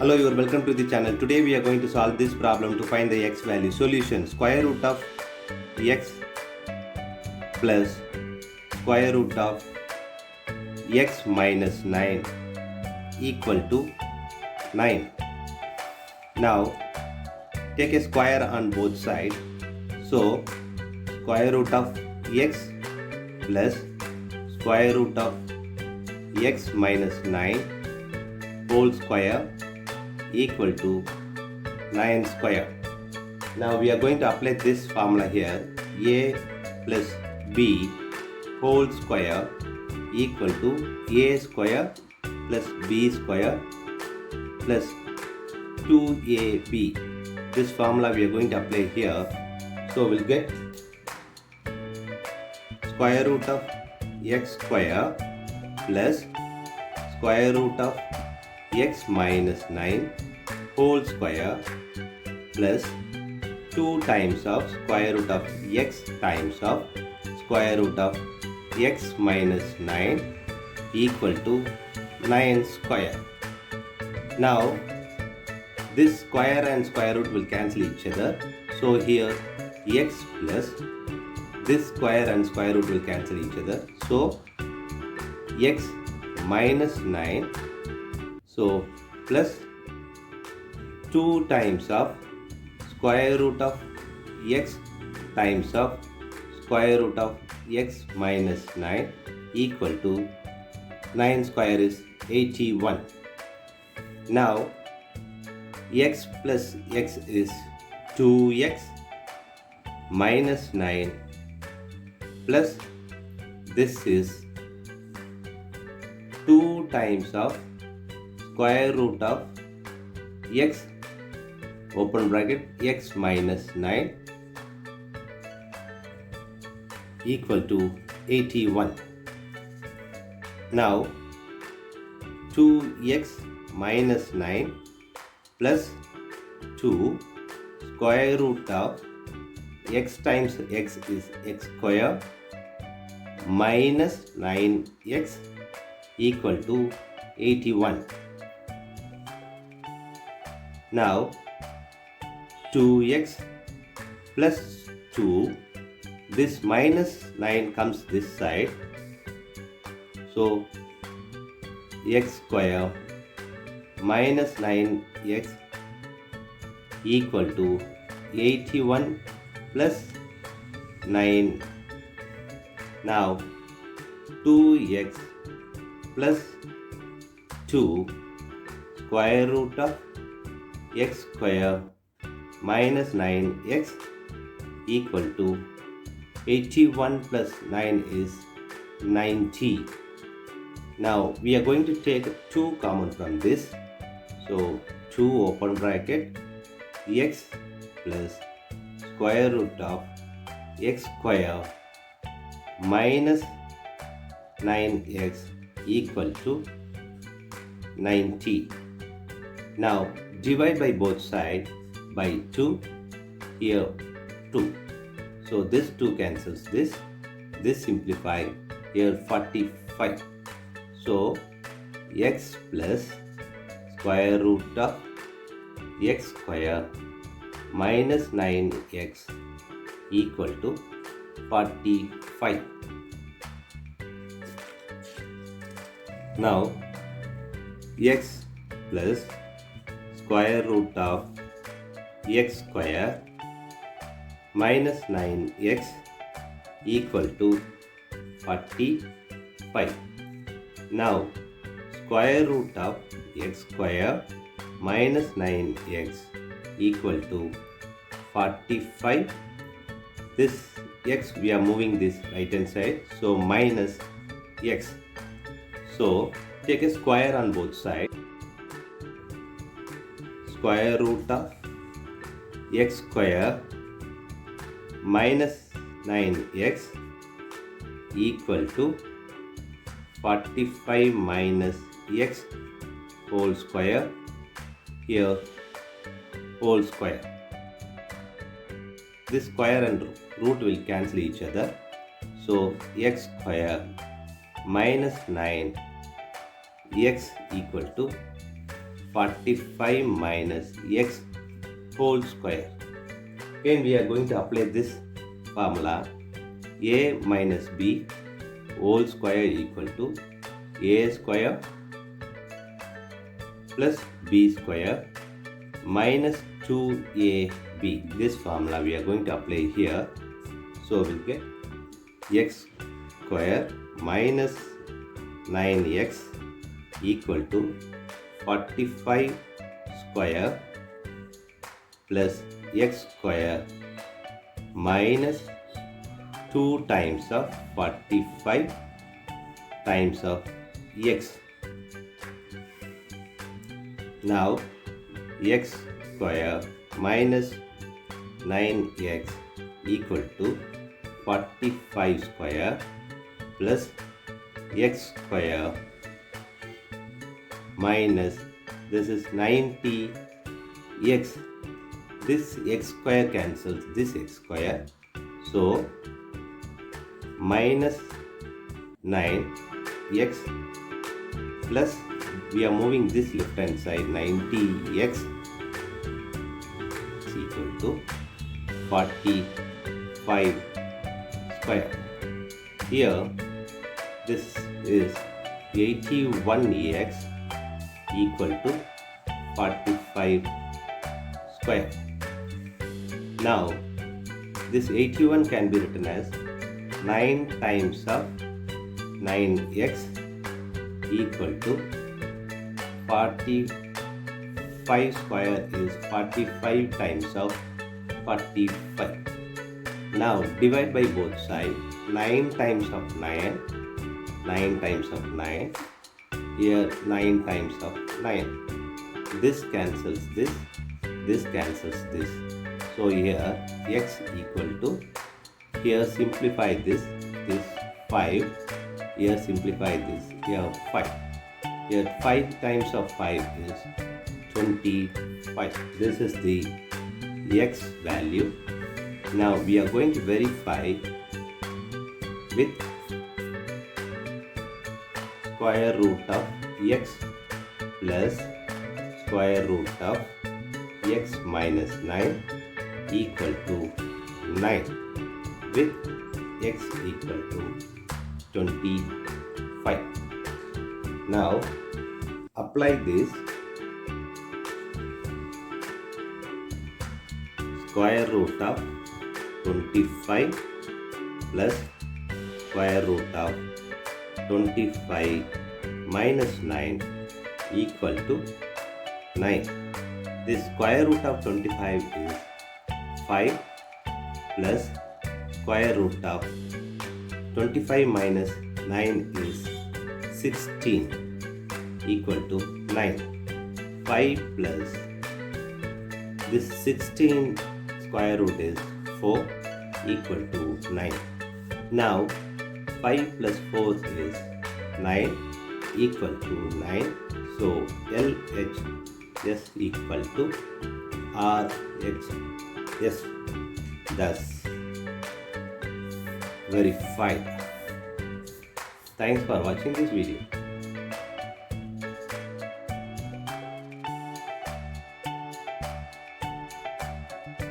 Hello, you are welcome to the channel. Today we are going to solve this problem to find the x value. Solution: square root of x plus square root of x minus 9 equal to 9. Now take a square on both sides. So square root of x plus square root of x minus 9 whole square equal to 9 square. Now we are going to apply this formula here. A plus b whole square equal to a square plus b square plus 2ab. This formula we are going to apply here. So we'll get square root of x square plus square root of x minus 9 whole square plus 2 times of square root of x times of square root of x minus 9 equal to 9 square. Now this square and square root will cancel each other. So here x plus this square and square root will cancel each other. So x minus 9, so plus 2 times of square root of x times of square root of x minus 9 equal to 9 square is 81. Now x plus x is 2x minus 9 plus this is 2 times of square root of x open bracket x minus 9 equal to 81. Now 2x minus 9 plus 2 square root of x times x is x square minus 9x equal to 81. Now 2x plus 2, this minus 9 comes this side, so x square minus 9x equal to 81 plus 9. Now 2x plus 2 square root of x square minus 9x equal to 81 plus 9 is 90. Now we are going to take 2 common from this. So 2 open bracket x plus square root of x square minus 9x equal to 90. Now divide by both sides by 2, here 2. So this 2 cancels this simplify, here 45. So x plus square root of x square minus 9x equal to 45. Now x plus square root of x square minus 9x equal to 45. Now square root of x square minus 9x equal to 45. This x we are moving this right hand side, so minus x. So take a square on both sides. Square root of x square minus 9x equal to 45 minus x whole square, here whole square. This square and root will cancel each other. So x square minus 9 x equal to 45 minus x whole square. Again we are going to apply this formula. A minus b whole square equal to a square plus b square minus 2ab. This formula we are going to apply here. So we'll get x square minus 9x equal to 45 square plus x square minus 2 times of 45 times of x. Now x square minus 9x equal to 45 square plus x square minus, this is 90x. This x square cancels this x square. So minus 9x plus, we are moving this left hand side, 90x is equal to 45 square. Here this is 81x equal to 45 square. Now this 81 can be written as 9 times of 9x equal to 45 square is 45 times of 45. Now divide by both sides. 9 times of 9, 9 times of 9, here 9 times of 9. This cancels this cancels this. So here x equal to, here simplify this 5, here simplify this, here 5. Here 5 times of 5 is 25. This is the x value. Now we are going to verify with square root of x plus square root of x minus 9 equal to 9 with x equal to 25. Now apply this. Square root of 25 plus square root of 25 minus 9 equal to 9. This square root of 25 is 5 plus square root of 25 minus 9 is 16 equal to 9. 5 plus this 16 square root is 4 equal to 9. Now 5 plus 4 is 9 equal to 9. So LHS equal to RHS. Thus verified. Thanks for watching this video.